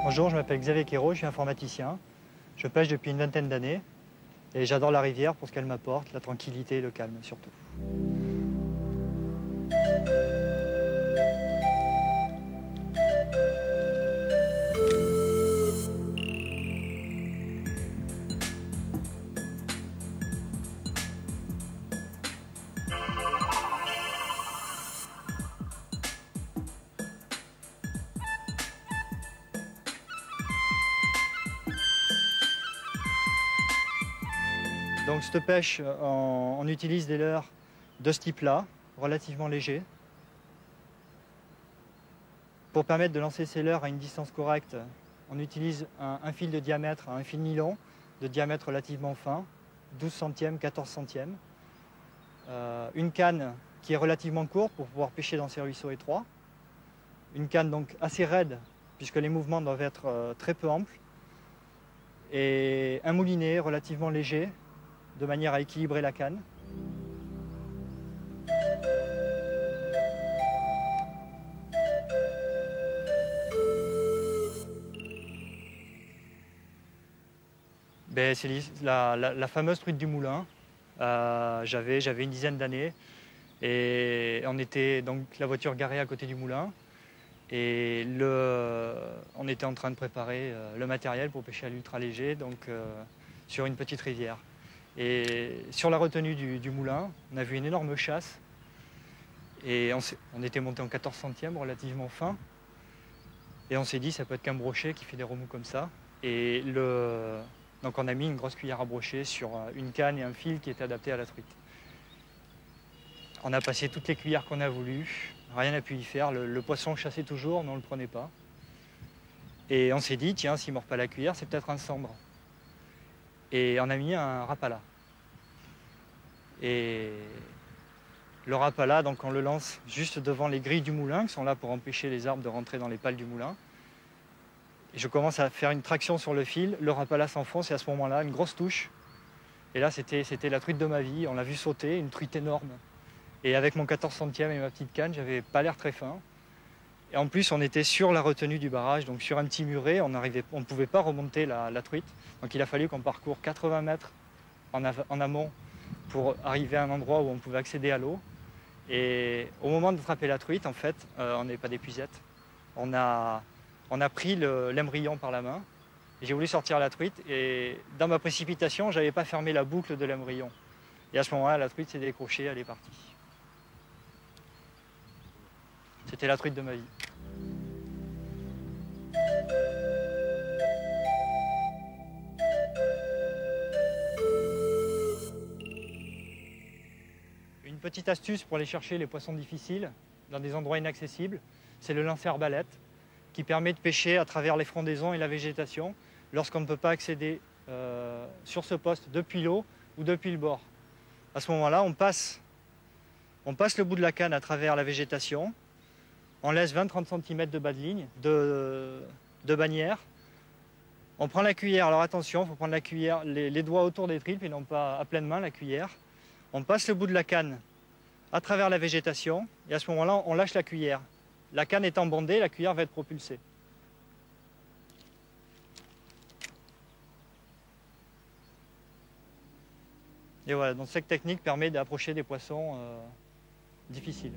Bonjour, je m'appelle Xavier Quérault, je suis informaticien. Je pêche depuis une vingtaine d'années et j'adore la rivière pour ce qu'elle m'apporte, la tranquillité et le calme surtout. Donc cette pêche, on utilise des leurres de ce type-là, relativement légers. Pour permettre de lancer ces leurres à une distance correcte, on utilise un fil de diamètre, un fil nylon de diamètre relativement fin, 12 centièmes, 14 centièmes. Une canne qui est relativement courte pour pouvoir pêcher dans ces ruisseaux étroits. Une canne donc assez raide puisque les mouvements doivent être très peu amples. Et un moulinet relativement léger de manière à équilibrer la canne. C'est la fameuse truite du moulin. J'avais une dizaine d'années et on était donc la voiture garée à côté du moulin et on était en train de préparer le matériel pour pêcher à l'ultra léger sur une petite rivière. Et sur la retenue du moulin, on a vu une énorme chasse et on était monté en 14 centièmes, relativement fin. Et on s'est dit, ça peut être qu'un brochet qui fait des remous comme ça. Donc on a mis une grosse cuillère à brocher sur une canne et un fil qui était adapté à la truite. On a passé toutes les cuillères qu'on a voulu, rien n'a pu y faire. Le poisson chassait toujours, mais on ne le prenait pas. Et on s'est dit, tiens, s'il ne mord pas la cuillère, c'est peut-être un sambre. Et on a mis un rapala. Et le rapala, donc on le lance juste devant les grilles du moulin, qui sont là pour empêcher les arbres de rentrer dans les pales du moulin. Et je commence à faire une traction sur le fil, le rapala s'enfonce et à ce moment-là, une grosse touche. Et là, c'était la truite de ma vie, on l'a vu sauter, une truite énorme. Et avec mon 14 centièmes et ma petite canne, j'avais pas l'air très fin. Et en plus, on était sur la retenue du barrage, donc sur un petit muret, on ne pouvait pas remonter la truite. Donc il a fallu qu'on parcourt 80 mètres en amont pour arriver à un endroit où on pouvait accéder à l'eau. Et au moment d'attraper la truite, en fait, on n'est pas des pucettes. On a pris l'embryon par la main et j'ai voulu sortir la truite. Et dans ma précipitation, je n'avais pas fermé la boucle de l'embryon. Et à ce moment-là, la truite s'est décrochée, elle est partie. C'était la truite de ma vie. Une petite astuce pour aller chercher les poissons difficiles dans des endroits inaccessibles, c'est le lancer arbalète qui permet de pêcher à travers les frondaisons et la végétation lorsqu'on ne peut pas accéder sur ce poste depuis l'eau ou depuis le bord. À ce moment-là, on passe le bout de la canne à travers la végétation, on laisse 20-30 cm de bas de ligne, de bannière. On prend la cuillère, alors attention, il faut prendre la cuillère, les doigts autour des tripes et non pas à pleine main la cuillère. On passe le bout de la canne à travers la végétation et à ce moment-là, on lâche la cuillère. La canne étant bandée, la cuillère va être propulsée. Et voilà, donc cette technique permet d'approcher des poissons difficiles.